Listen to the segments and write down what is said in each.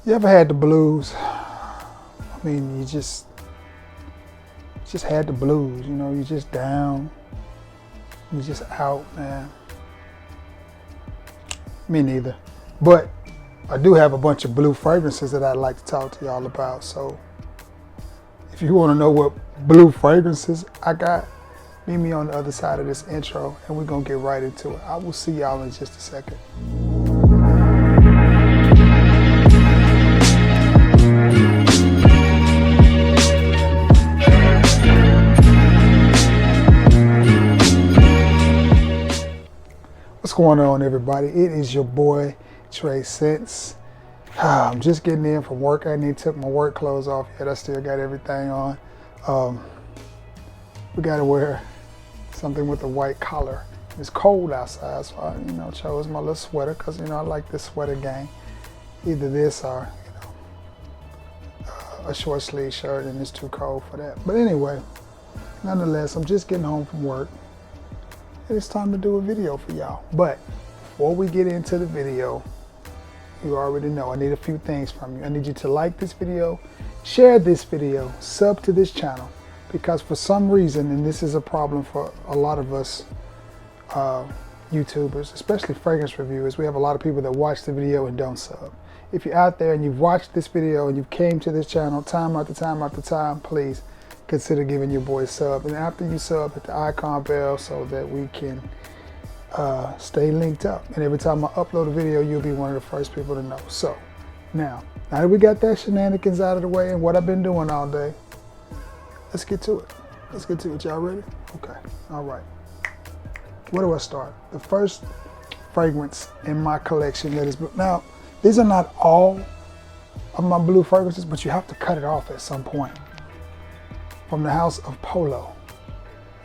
You ever had the blues? I mean, you just had the blues, you know, you just down, you just out, man. Me neither. But I do have a bunch of blue fragrances that I'd like to talk to y'all about. So if you want to know what blue fragrances I got, meet me on the other side of this intro and we're going to get right into it. I will see y'all in just a second. What's going on, everybody? It is your boy Trey Sense. I'm just getting in from work. I ain't even took my work clothes off yet. I still got everything on. We gotta wear something with a white collar. It's cold outside, so I, chose my little sweater because I like this sweater game. Either this or a short sleeve shirt, and it's too cold for that. But anyway, nonetheless, I'm just getting home from work. It's time to do a video for y'all. But before we get into the video, you already know I need a few things from you. I need you to like this video, share this video, sub to this channel, because for some reason, and this is a problem for a lot of us YouTubers, especially fragrance reviewers, we have a lot of people that watch the video and don't sub. If you're out there and you've watched this video and you came to this channel time after time after time, please consider giving your boy a sub. And after you sub, hit the icon bell so that we can stay linked up. And every time I upload a video, you'll be one of the first people to know. So now that we got that shenanigans out of the way and what I've been doing all day, let's get to it. Let's get to it. Y'all ready? Okay. All right. Where do I start? The first fragrance in my collection that is, now these are not all of my blue fragrances, but you have to cut it off at some point. From the house of Polo.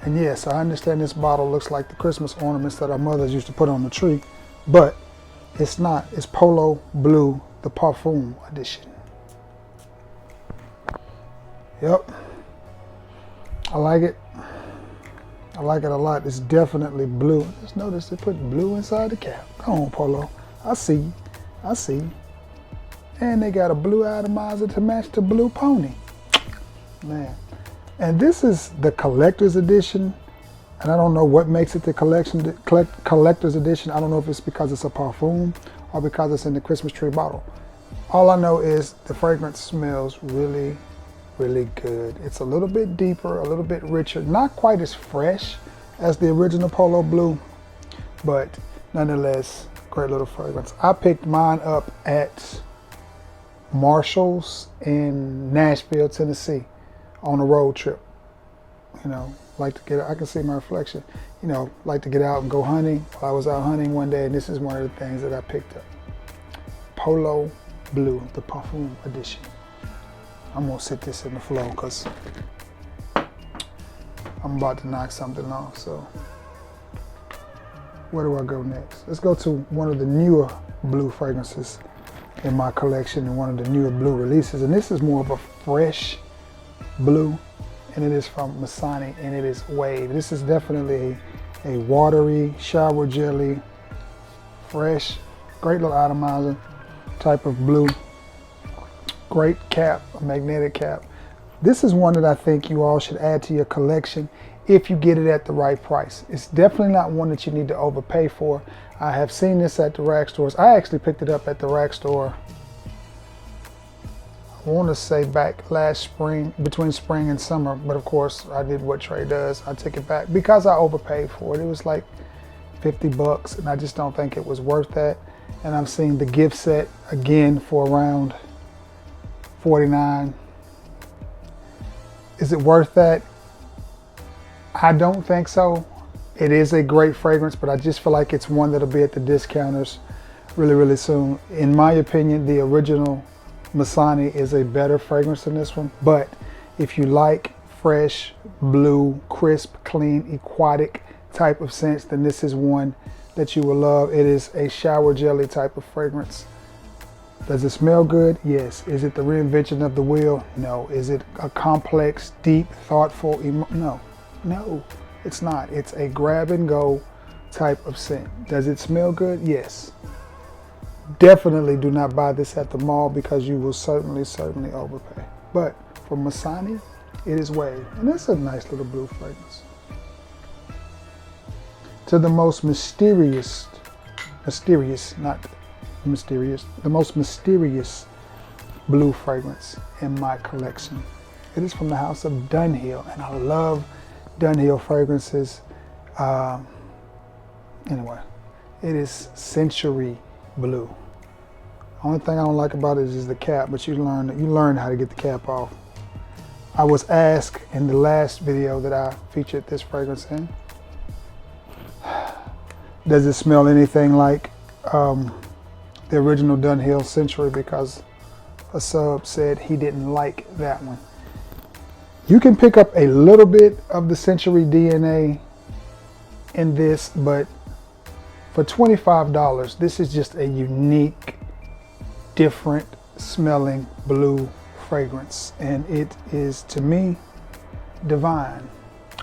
And yes, I understand this bottle looks like the Christmas ornaments that our mothers used to put on the tree, but it's not. It's Polo Blue, the Parfum edition. Yep. I like it. I like it a lot. It's definitely blue. Just notice they put blue inside the cap. Come on, Polo. I see you. I see you. And they got a blue atomizer to match the blue pony. Man. And this is the collector's edition, and I don't know what makes it the collector's edition. I don't know if it's because it's a parfum or because it's in the Christmas tree bottle. All I know is the fragrance smells really, really good. It's a little bit deeper, a little bit richer, not quite as fresh as the original Polo Blue, but nonetheless, great little fragrance. I picked mine up at Marshall's in Nashville, Tennessee, on a road trip. Like to get, I can see my reflection, like to get out and go hunting. I was out hunting one day and this is one of the things that I picked up. Polo Blue, the Parfum edition. I'm gonna sit this in the floor because I'm about to knock something off, so. Where do I go next? Let's go to one of the newer blue fragrances in my collection and one of the newer blue releases. And this is more of a fresh blue, and it is from Masonic, and it is Wave. This is definitely a watery, shower jelly, fresh, great little atomizer type of blue. Great cap, a magnetic cap. This is one that I think you all should add to your collection if you get it at the right price. It's definitely not one that you need to overpay for. I have seen this at the rack stores. I actually picked it up at the rack store, I want to say back last spring, between spring and summer, but of course I did what Trey does. I took it back because I overpaid for it. It was like 50 bucks and I just don't think it was worth that. And I'm seeing the gift set again for around 49. Is it worth that? I don't think so. It is a great fragrance, but I just feel like it's one that'll be at the discounters really, really soon. In my opinion, the original Masonic is a better fragrance than this one, but if you like fresh, blue, crisp, clean, aquatic type of scents, then this is one that you will love. It is a shower jelly type of fragrance. Does it smell good? Yes. Is it the reinvention of the wheel? No. Is it a complex, deep, thoughtful? No. No, it's not. It's a grab and go type of scent. Does it smell good? Yes. Definitely do not buy this at the mall because you will certainly overpay. But for Masonic, it is way, and it's a nice little blue fragrance. To the most mysterious, not mysterious, the most mysterious blue fragrance in my collection. It is from the house of Dunhill, and I love Dunhill fragrances. Anyway, it is Century Blue. Only thing I don't like about it is the cap, but you learn how to get the cap off. I was asked in the last video that I featured this fragrance in, does it smell anything like the original Dunhill Century, because a sub said he didn't like that one. You can pick up a little bit of the Century DNA in this, but for $25, this is just a unique, different smelling blue fragrance, and it is, to me, divine.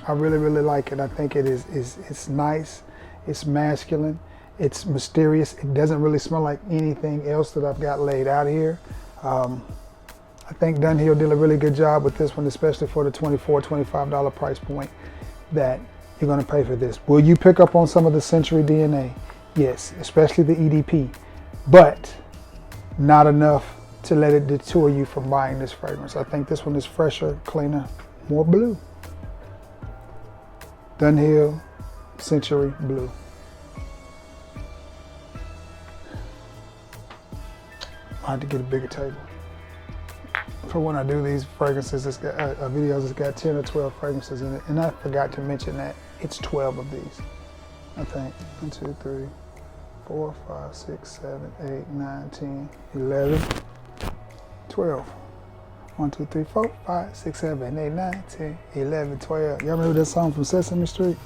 I really like it. I think it's nice, it's masculine, it's mysterious. It doesn't really smell like anything else that I've got laid out here. I think Dunhill did a really good job with this one, especially for the $24, $25 price point that you're going to pay for this. Will you pick up on some of the Century DNA? Yes, especially the EDP, but not enough to let it deter you from buying this fragrance. I think this one is fresher, cleaner, more blue. Dunhill Century Blue. I had to get a bigger table. For when I do these fragrances, it's got videos, it's got 10 or 12 fragrances in it, and I forgot to mention that it's 12 of these. I think 1, 2, 3, 4, 5, 6, 7, 8, 9, 10, 11, 12. 1, 2, 3, 4, 5, 6, 7, 8, 9, 10, 11, 12. Y'all remember that song from Sesame Street?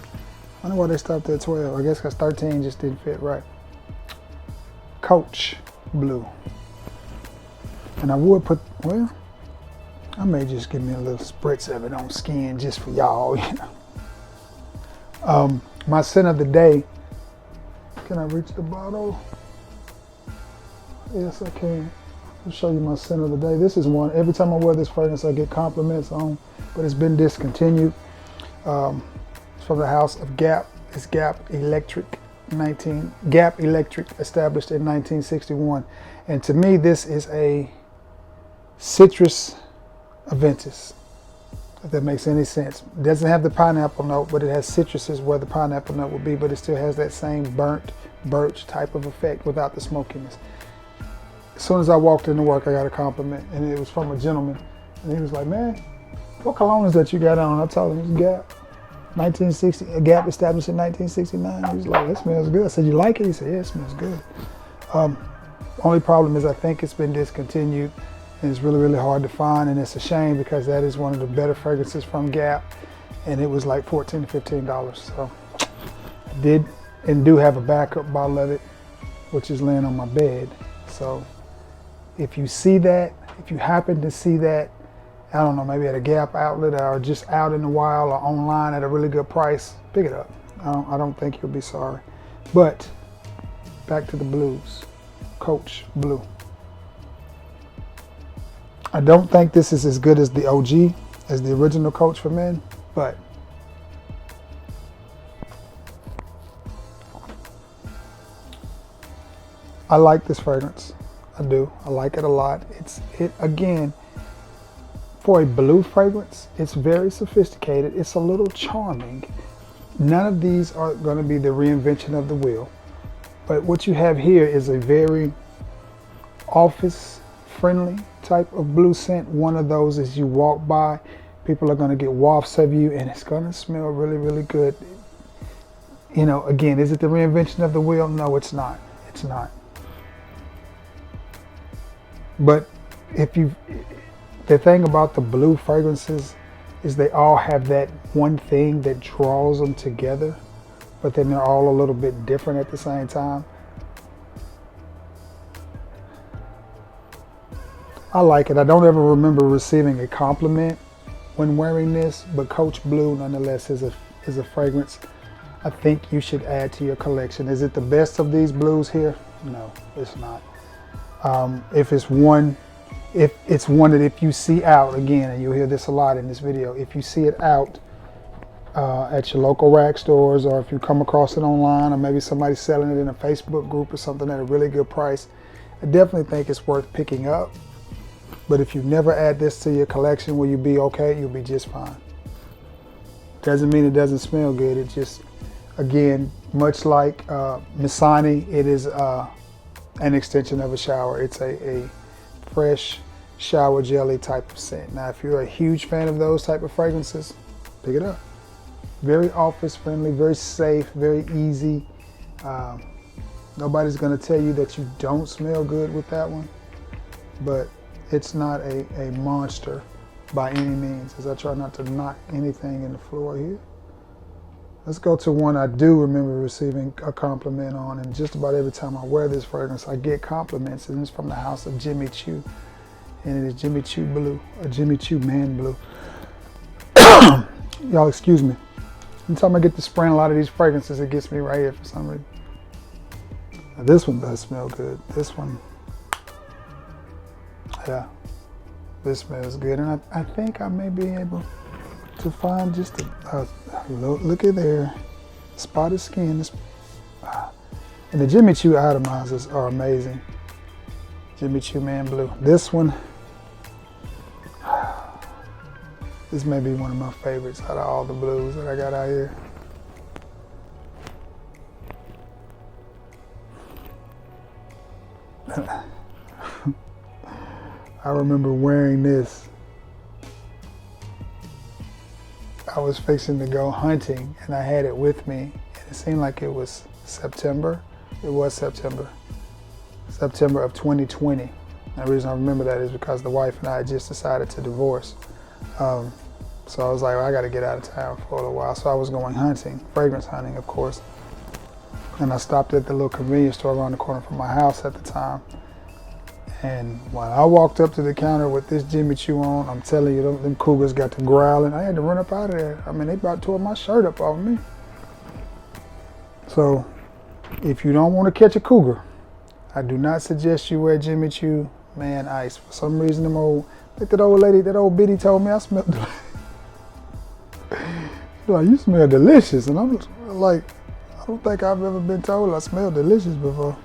I wonder why they stopped at 12. I guess because 13 just didn't fit right. Coach Blue. And I would put, well, I may just give me a little spritz of it on skin just for y'all, you know. My scent of the day, can I reach the bottle? Yes, I can. I'll show you my scent of the day. This is one, every time I wear this fragrance, I get compliments on, but it's been discontinued. It's from the house of Gap. It's Gap Electric, established in 1961. And to me, this is a citrus Invictus, if that makes any sense. It doesn't have the pineapple note, but it has citruses where the pineapple note would be, but it still has that same burnt birch type of effect without the smokiness. As soon as I walked into work, I got a compliment, and it was from a gentleman, and he was like, "Man, what cologne is that you got on?" I told him it's Gap, 1960. Gap established in 1969. He was like, "That smells good." I said, "You like it?" He said, "Yeah, it smells good." Only problem is I think it's been discontinued. And it's really hard to find, and it's a shame because that is one of the better fragrances from Gap, and it was like $14 to $15. So I did and do have a backup bottle of it, which is laying on my bed. So if you see that, if you happen to see that, I don't know, maybe at a Gap outlet or just out in the wild or online at a really good price, pick it up. I don't think you'll be sorry. But back to the blues. Coach Blue. I don't think this is as good as the OG, as the original Coach for Men, but I like this fragrance. I do. I like it a lot. Again, for a blue fragrance, it's very sophisticated. It's a little charming. None of these are going to be the reinvention of the wheel, but what you have here is a very office-friendly type of blue scent. One of those as you walk by, people are going to get wafts of you, and it's going to smell really good. You know, again, is it the reinvention of the wheel? No, it's not. It's not. But the thing about the blue fragrances is they all have that one thing that draws them together, but then they're all a little bit different at the same time. I like it. I don't ever remember receiving a compliment when wearing this, but Coach Blue nonetheless is a fragrance I think you should add to your collection. Is it the best of these blues here? No, it's not. If it's one that if you see out, again, and you'll hear this a lot in this video, if you see it out at your local rag stores, or if you come across it online, or maybe somebody's selling it in a Facebook group or something at a really good price, I definitely think it's worth picking up. But if you never add this to your collection, will you be okay? You'll be just fine. Doesn't mean it doesn't smell good. It just, again, much like Masonic, it is an extension of a shower. It's a fresh shower jelly type of scent. Now, if you're a huge fan of those type of fragrances, pick it up. Very office friendly, very safe, very easy. Nobody's gonna tell you that you don't smell good with that one, but it's not a monster by any means, as I try not to knock anything in the floor here. Let's go to one I do remember receiving a compliment on, and just about every time I wear this fragrance, I get compliments, and it's from the house of Jimmy Choo, and it is Jimmy Choo Blue, or Jimmy Choo Man Blue. Y'all excuse me. Anytime I get to spraying a lot of these fragrances, it gets me right here for some reason. Now, this one does smell good. This one, yeah, this smells good, and I think I may be able to find just a look at there, spotted skin. And the Jimmy Choo atomizers are amazing. Jimmy Choo Man Blue. This one, this may be one of my favorites out of all the blues that I got out here. I remember wearing this. I was fixing to go hunting, and I had it with me, and it seemed like it was September. It was September of 2020. And the reason I remember that is because the wife and I had just decided to divorce. So I was like, well, I got to get out of town for a little while. So I was going hunting, fragrance hunting, of course. And I stopped at the little convenience store around the corner from my house at the time. And when I walked up to the counter with this Jimmy Choo on, I'm telling you, them cougars got to growling. I had to run up out of there. I mean, they about tore my shirt up off me. So if you don't want to catch a cougar, I do not suggest you wear Jimmy Choo Man Ice. For some reason, that old lady, that old biddy told me I smelled like, you smell delicious. And I'm like, I don't think I've ever been told I smell delicious before.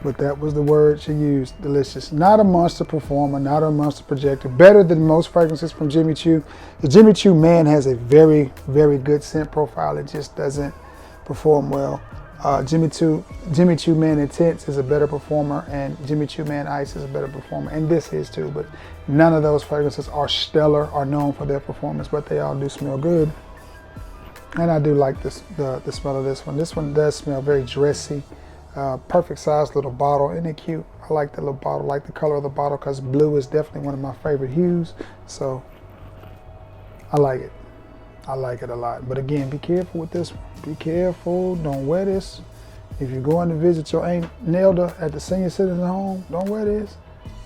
But that was the word she used, delicious. Not a monster performer, not a monster projector. Better than most fragrances from Jimmy Choo. The Jimmy Choo Man has a very, very good scent profile. It just doesn't perform well. Jimmy Choo Man Intense is a better performer, and Jimmy Choo Man Ice is a better performer, and this is too. But none of those fragrances are stellar, are known for their performance, but they all do smell good. And I do like the smell of this one. This one does smell very dressy. Perfect size little bottle. Isn't it cute? I like the little bottle, I like the color of the bottle, because blue is definitely one of my favorite hues. So I like it. I like it a lot. But again, be careful with this one. Be careful. Don't wear this. If you're going to visit your Aunt Nelda at the senior citizen home, don't wear this.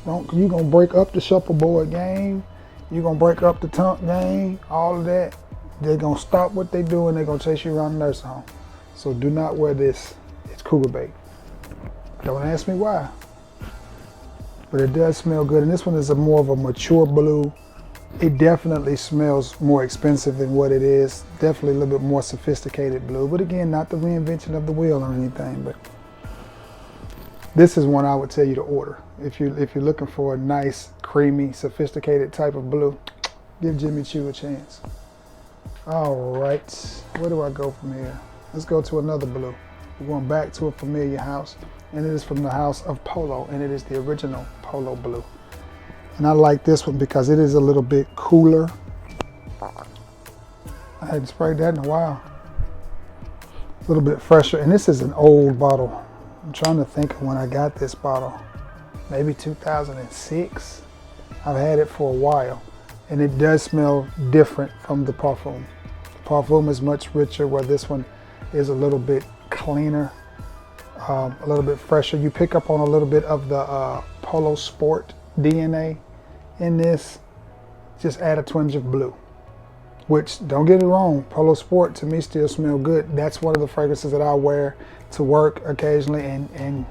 You're going to break up the shuffleboard game. You're going to break up the tunk game. All of that. They're going to stop what they're doing. They're going to chase you around the nursing home. So do not wear this. It's cougar bait. Don't ask me why. But it does smell good. And this one is more of a mature blue. It definitely smells more expensive than what it is. Definitely a little bit more sophisticated blue. But again, not the reinvention of the wheel or anything. But this is one I would tell you to order. If you're looking for a nice, creamy, sophisticated type of blue, give Jimmy Choo a chance. All right, where do I go from here? Let's go to another blue. We're going back to a familiar house, and it is from the house of Polo, and it is the original Polo blue. And I like this one because it is a little bit cooler. I hadn't sprayed that in a while. A little bit fresher, and this is an old bottle. I'm trying to think of when I got this bottle. Maybe 2006. I've had it for a while, and it does smell different from the parfum. The parfum is much richer, where this one is a little bit cleaner, a little bit fresher. You pick up on a little bit of the Polo Sport DNA in this. Just add a twinge of blue, which, don't get it wrong, Polo Sport to me still smell good. That's one of the fragrances that I wear to work occasionally, and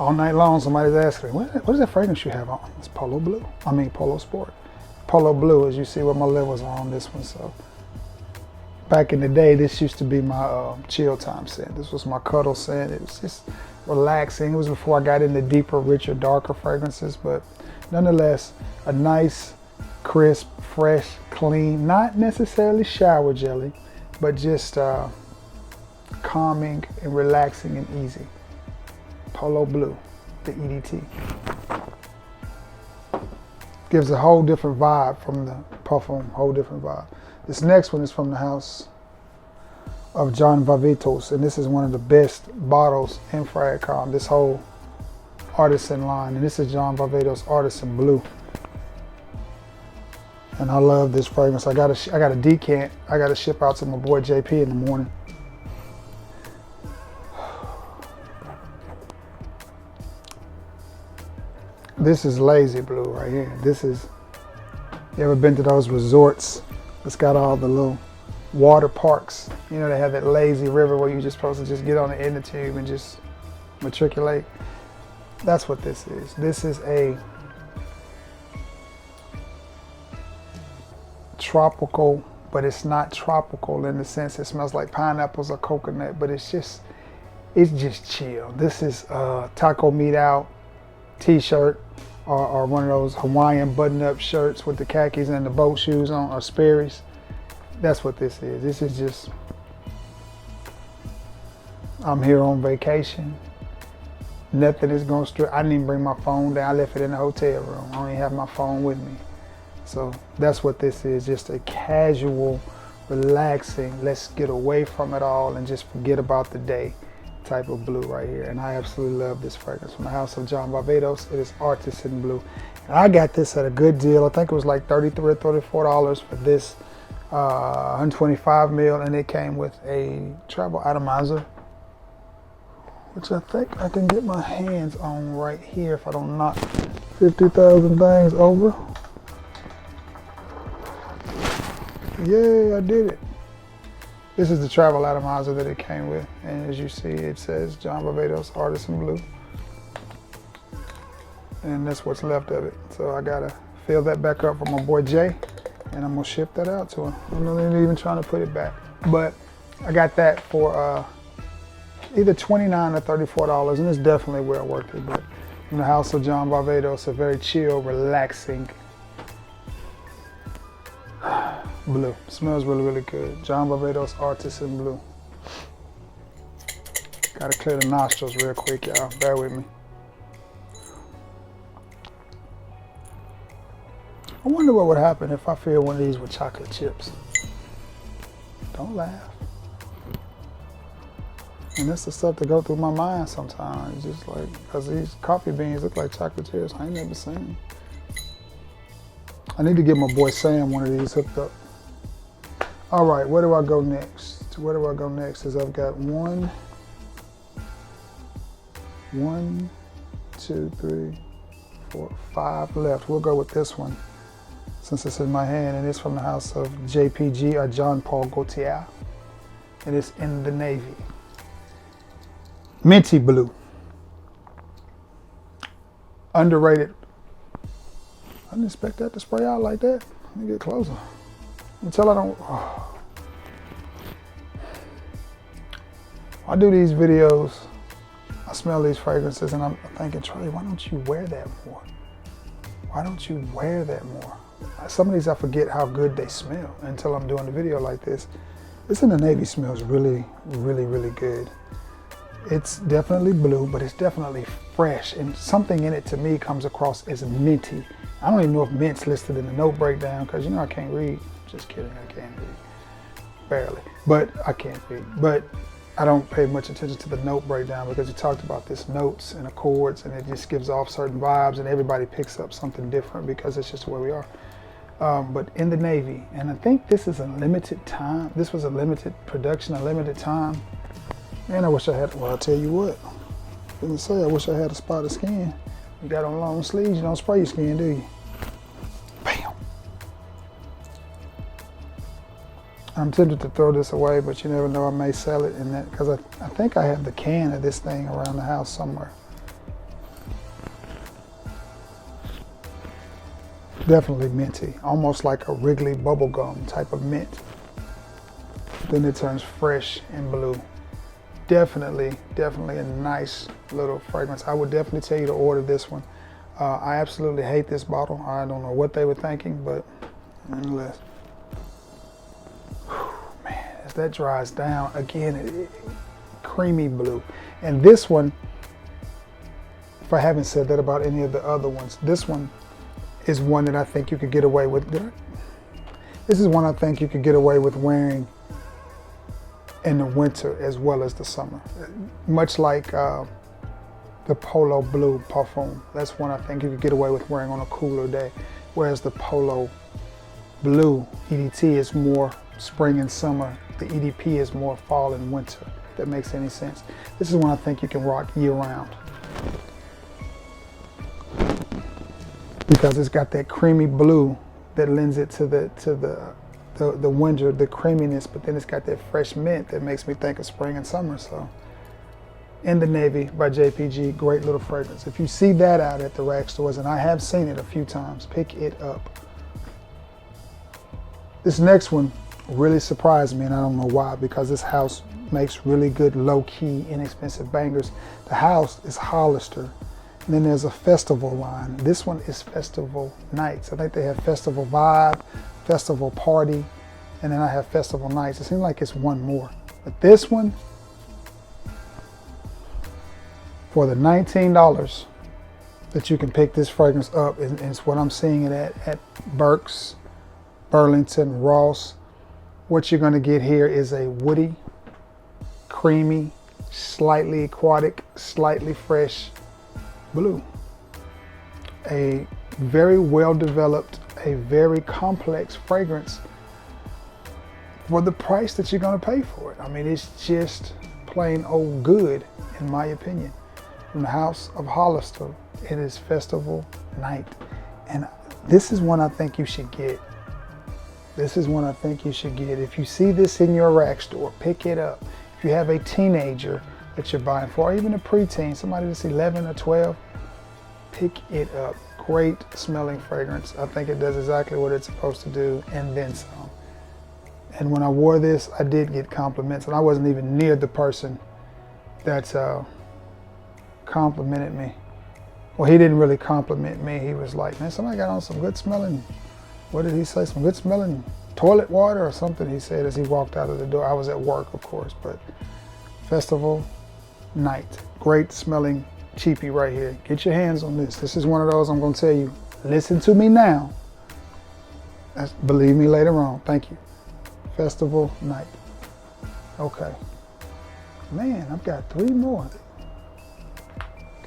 All night long, somebody's asking me, what is that fragrance you have on? It's Polo Blue. I mean, Polo Sport. Polo Blue, as you see what my levels are on this one. So back in the day, this used to be my chill time scent. This was my cuddle scent. It was just relaxing. It was before I got into deeper, richer, darker fragrances, but nonetheless, a nice, crisp, fresh, clean, not necessarily shower jelly, but just calming and relaxing and easy. Polo Blue, the EDT. Gives a whole different vibe from the parfum, whole different vibe. This next one is from the house of John Varvatos, and this is one of the best bottles in Ferragamo, this whole Artisan line, and this is John Varvatos Artisan Blue. And I love this fragrance. I got a decant. I got to ship out to my boy JP in the morning. This is Lazy Blue right here. This is, you ever been to those resorts? It's got all the little water parks. You know, they have that lazy river where you're just supposed to just get on the inner tube and just matriculate. That's what this is. This is a tropical, but it's not tropical in the sense it smells like pineapples or coconut, but it's just chill. This is taco meat out t-shirt or one of those Hawaiian button-up shirts with the khakis and the boat shoes on, or Sperry's. That's what this is. This is just, I'm here on vacation. Nothing is going straight. I didn't even bring my phone down. I left it in the hotel room. I don't even have my phone with me. So that's what this is, just a casual, relaxing, let's get away from it all and just forget about the day type of blue right here. And I absolutely love this fragrance from the house of John Varvatos. It is Artisan Blue. And I got this at a good deal. I think it was like $33 or $34 for this 125 mil, and it came with a travel atomizer, which I think I can get my hands on right here if I don't knock 50,000 things over. Yay, I did it. This is the travel atomizer that it came with. And as you see, it says John Varvatos Artisan Blue. And that's what's left of it. So I gotta fill that back up for my boy Jay, and I'm gonna ship that out to him. I'm not even trying to put it back. But I got that for either $29 or $34, and it's definitely well worth it. But in the house of John Varvatos, a very chill, relaxing blue. Smells really, really good. John Varvatos Artisan Blue. Gotta clear the nostrils real quick, y'all. Bear with me. I wonder what would happen if I fill one of these with chocolate chips. Don't laugh. And that's the stuff that go through my mind sometimes. Just like, because these coffee beans look like chocolate chips. I ain't never seen them. I need to get my boy Sam one of these hooked up. All right, where do I go next? Where do I go next? Is I've got one, two, three, four, 5 left. We'll go with this one since it's in my hand, and it's from the house of JPG, or John Paul Gaultier, and it's in the navy. Minty blue. Underrated. I didn't expect that to spray out like that. Let me get closer. Until I don't. Oh. I do these videos, I smell these fragrances, and I'm thinking, Charlie, why don't you wear that more? Why don't you wear that more? Some of these I forget how good they smell until I'm doing a video like this. This in the navy smells really, really, really good. It's definitely blue, but it's definitely fresh, and something in it to me comes across as minty. I don't even know if mint's listed in the note breakdown, because you know I can't read. Just kidding, I can't read. Barely. But I can't read. But I don't pay much attention to the note breakdown because you talked about this notes and accords, and it just gives off certain vibes, and everybody picks up something different because it's just where we are. But in the Navy, and I think this is a limited time. This was a limited production, a limited time. Man, I wish I had, well, I'll tell you what. I didn't say I wish I had a spot of skin. You got on long sleeves, you don't spray your skin, do you? Bam. I'm tempted to throw this away, but you never know, I may sell it in that, because I think I have the can of this thing around the house somewhere. Definitely minty, almost like a Wrigley bubblegum type of mint. Then it turns fresh and blue. Definitely a nice little fragrance. I would definitely tell you to order this one. I absolutely hate this bottle. I don't know what they were thinking, but nonetheless. Man, as that dries down, again, creamy blue. And this one, if I haven't said that about any of the other ones, this one is one that I think you could get away with. This is one I think you could get away with wearing in the winter as well as the summer. Much like the Polo Blue parfum. That's one I think you could get away with wearing on a cooler day. Whereas the Polo Blue EDT is more spring and summer. The EDP is more fall and winter, if that makes any sense. This is one I think you can rock year round, because it's got that creamy blue that lends it to the winter, the creaminess, but then it's got that fresh mint that makes me think of spring and summer. So, In the Navy by JPG, great little fragrance. If you see that out at the rack stores, and I have seen it a few times, pick it up. This next one really surprised me, and I don't know why, because this house makes really good, low-key, inexpensive bangers. The house is Hollister. And then there's a festival line. This one is Festival Nights. I think they have Festival Vibe, Festival Party, and then I have Festival Nights. It seems like it's one more. But this one, for the $19 that you can pick this fragrance up, and it's what I'm seeing it at Burke's, Burlington, Ross. What you're gonna get here is a woody, creamy, slightly aquatic, slightly fresh blue. A very well developed, a very complex fragrance for the price that you're gonna pay for it. I mean, it's just plain old good, in my opinion. From the House of Hollister, it is Festival Night. And this is one I think you should get. This is one I think you should get. If you see this in your rack store, pick it up. If you have a teenager that you're buying for, or even a preteen, somebody that's 11 or 12, pick it up. Great smelling fragrance. I think it does exactly what it's supposed to do, and then some. And when I wore this, I did get compliments, and I wasn't even near the person that complimented me. Well, he didn't really compliment me. He was like, man, somebody got on some good smelling, what did he say? Some good smelling toilet water or something, he said as he walked out of the door. I was at work, of course, but Festival Night. Great smelling cheapie right here. Get your hands on this. This is one of those I'm going to tell you, listen to me now. Believe me later on. Thank you. Festival Night. Okay. Man, I've got three more.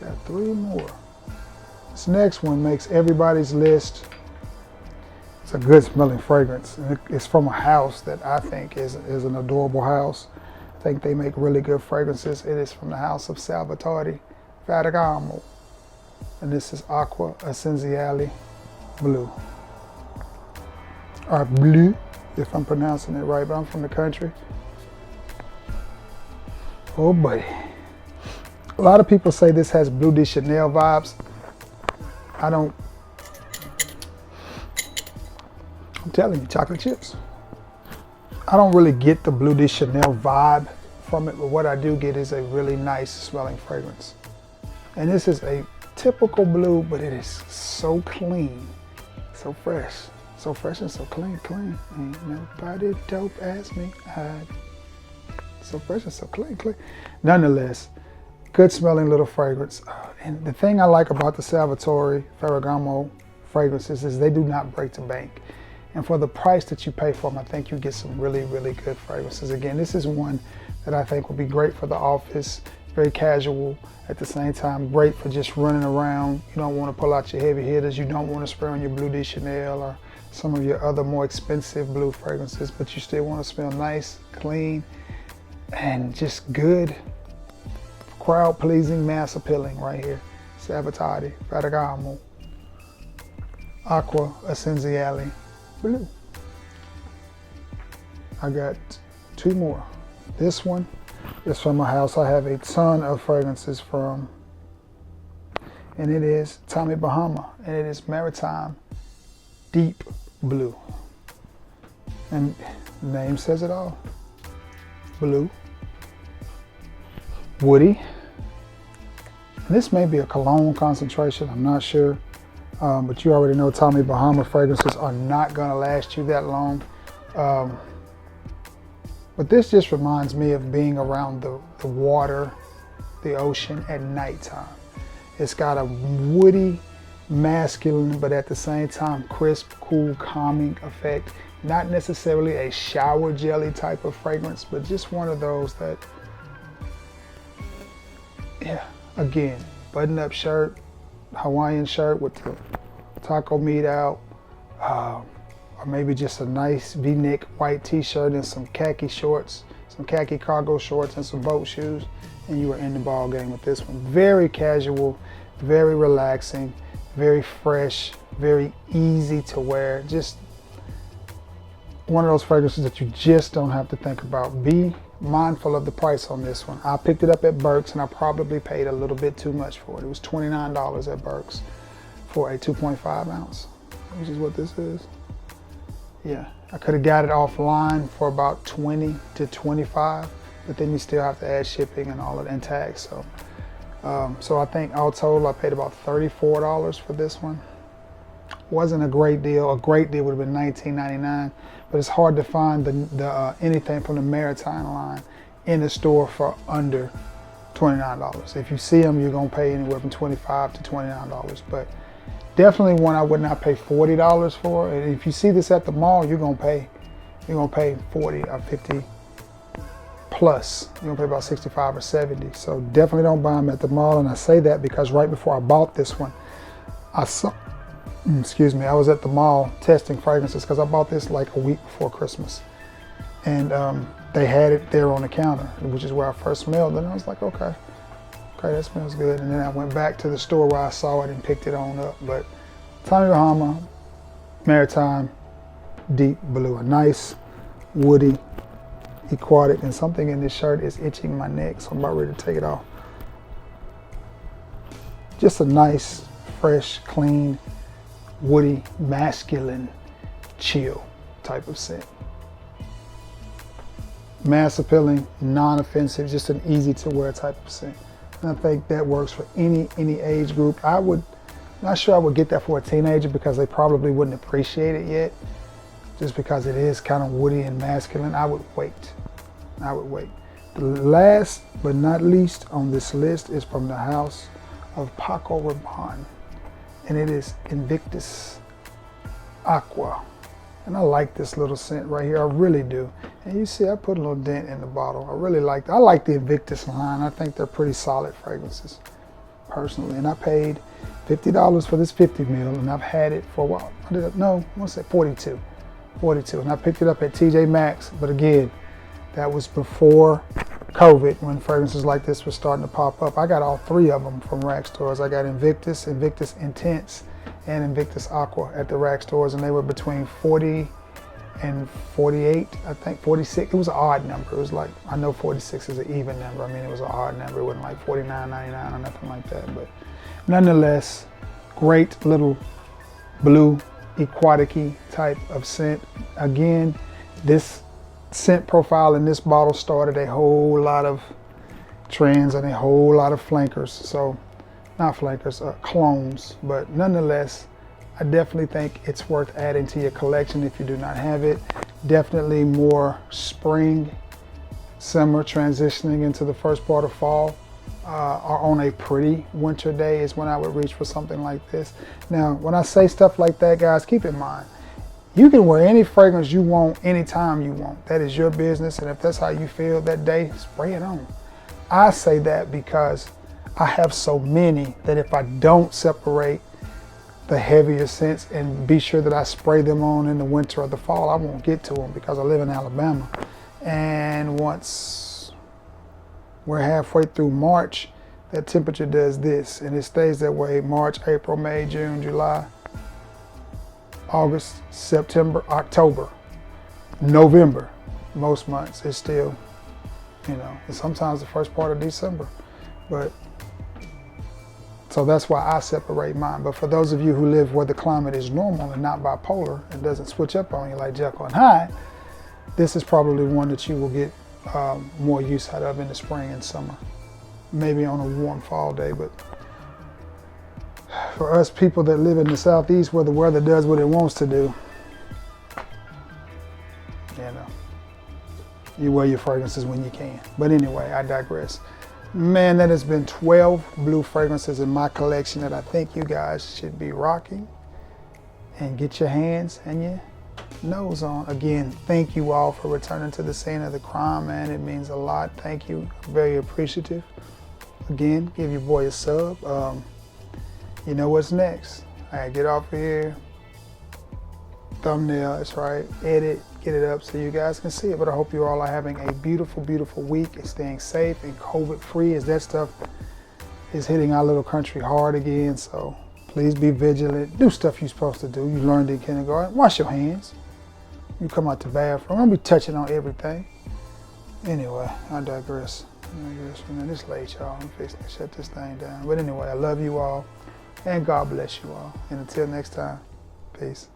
Got three more. This next one makes everybody's list. It's a good smelling fragrance. It's from a house that I think is an adorable house. I think they make really good fragrances. It is from the house of Salvatore Ferragamo. And this is Aqua Essenziale Blue. Or Blue, if I'm pronouncing it right, but I'm from the country. Oh buddy. A lot of people say this has Bleu de Chanel vibes. I'm telling you, chocolate chips. I don't really get the Bleu de Chanel vibe from it, but what I do get is a really nice smelling fragrance. And this is a typical blue, but it is so clean, so fresh and so clean. Ain't nobody dope as me. So fresh and so clean. Nonetheless, good smelling little fragrance. And the thing I like about the Salvatore Ferragamo fragrances is they do not break the bank. And for the price that you pay for them, I think you get some really, really good fragrances. Again, this is one that I think will be great for the office, very casual, at the same time, great for just running around. You don't want to pull out your heavy hitters. You don't want to spray on your Bleu de Chanel or some of your other more expensive blue fragrances, but you still want to smell nice, clean, and just good, crowd-pleasing, mass-appealing right here. Salvatore Ferragamo, Aqua Essenziale Blue. I got two more. This one is from a house I have a ton of fragrances from, and it is Tommy Bahama, and it is Maritime deep blue. And the name says it all. Blue, woody. This may be a cologne concentration, I'm not sure. But you already know Tommy Bahama fragrances are not gonna last you that long. But this just reminds me of being around the water, the ocean at nighttime. It's got a woody, masculine, but at the same time, crisp, cool, calming effect. Not necessarily a shower jelly type of fragrance, but just one of those that, yeah, again, button-up shirt, Hawaiian shirt with the taco meat out, or maybe just a nice V-neck white t-shirt and some khaki shorts, some khaki cargo shorts and some boat shoes, and you are in the ball game with this one. Very casual, very relaxing, very fresh, very easy to wear. Just one of those fragrances that you just don't have to think about. Be mindful of the price on this one. I picked it up at Burke's and I probably paid a little bit too much for it. It was $29 at Burke's for a 2.5 ounce, which is what this is. Yeah, I could have got it offline for about 20 to 25, but then you still have to add shipping and all of and tax. So I think all total I paid about $34 for this one. Wasn't a great deal. A great deal would have been $19.99, but it's hard to find anything from the Maritime line in the store for under $29. If you see them, you're gonna pay anywhere from $25 to $29, but definitely one I would not pay $40 for. And if you see this at the mall, you're gonna pay 40 or 50 plus. You're gonna pay about 65 or 70. So definitely don't buy them at the mall. And I say that because right before I bought this one, I was at the mall testing fragrances because I bought this like a week before Christmas. And they had it there on the counter, which is where I first smelled it. And I was like, okay, that smells good. And then I went back to the store where I saw it and picked it on up. But Tommy Bahama, Maritime, deep blue, a nice, woody, aquatic, and something in this shirt is itching my neck, so I'm about ready to take it off. Just a nice, fresh, clean, woody, masculine, chill type of scent. Mass appealing, non-offensive, just an easy to wear type of scent. And I think that works for any age group. Not sure I would get that for a teenager because they probably wouldn't appreciate it yet, just because it is kind of woody and masculine. I would wait. The last but not least on this list is from the house of Paco Rabanne, and it is Invictus Aqua. And I like this little scent right here, I really do. And you see I put a little dent in the bottle. I like the Invictus line. I think they're pretty solid fragrances, personally. And I paid $50 for this 50 mil, and I've had it for a while. I want to say 42. And I picked it up at TJ Maxx, but again, that was before COVID, when fragrances like this were starting to pop up. I got all three of them from rack stores. I got Invictus, Invictus Intense, and Invictus Aqua at the rack stores, and they were between 40 and 48, I think 46. It was an odd number. It was like, I know 46 is an even number. I mean, it was an odd number. It wasn't like $49.99 or nothing like that, but nonetheless, great little blue, aquatic-y type of scent. Again, this scent profile in this bottle started a whole lot of trends and a whole lot of flankers. So, not flankers, clones. But nonetheless, I definitely think it's worth adding to your collection if you do not have it. Definitely more spring, summer, transitioning into the first part of fall. Or on a pretty winter day is when I would reach for something like this. Now, when I say stuff like that, guys, keep in mind, you can wear any fragrance you want anytime you want. That is your business, and if that's how you feel that day, spray it on. I say that because I have so many that if I don't separate the heavier scents and be sure that I spray them on in the winter or the fall, I won't get to them because I live in Alabama. And once we're halfway through March, that temperature does this, and it stays that way March, April, May, June, July, August, September, October, November. Most months it's still, and sometimes the first part of December. But So that's why I separate mine. But for those of you who live where the climate is normal and not bipolar and doesn't switch up on you like Jekyll and Hyde, this is probably one that you will get more use out of in the spring and summer. Maybe on a warm fall day, but for us people that live in the southeast where the weather does what it wants to do, you know, you wear your fragrances when you can. But anyway, I digress. Man, that has been 12 blue fragrances in my collection that I think you guys should be rocking and get your hands and your nose on. Again, thank you all for returning to the scene of the crime, man. It means a lot. Thank you. Very appreciative. Again, give your boy a sub. You know what's next. All right, get off of here. Thumbnail, that's right. Edit, get it up so you guys can see it. But I hope you all are having a beautiful, beautiful week and staying safe and COVID-free, as that stuff is hitting our little country hard again. So please be vigilant. Do stuff you're supposed to do. You learned in kindergarten. Wash your hands. You come out the bathroom. Don't be touching on everything. Anyway, I digress. Man, it's late, y'all. I'm fixing to shut this thing down. But anyway, I love you all, and God bless you all. And until next time, peace.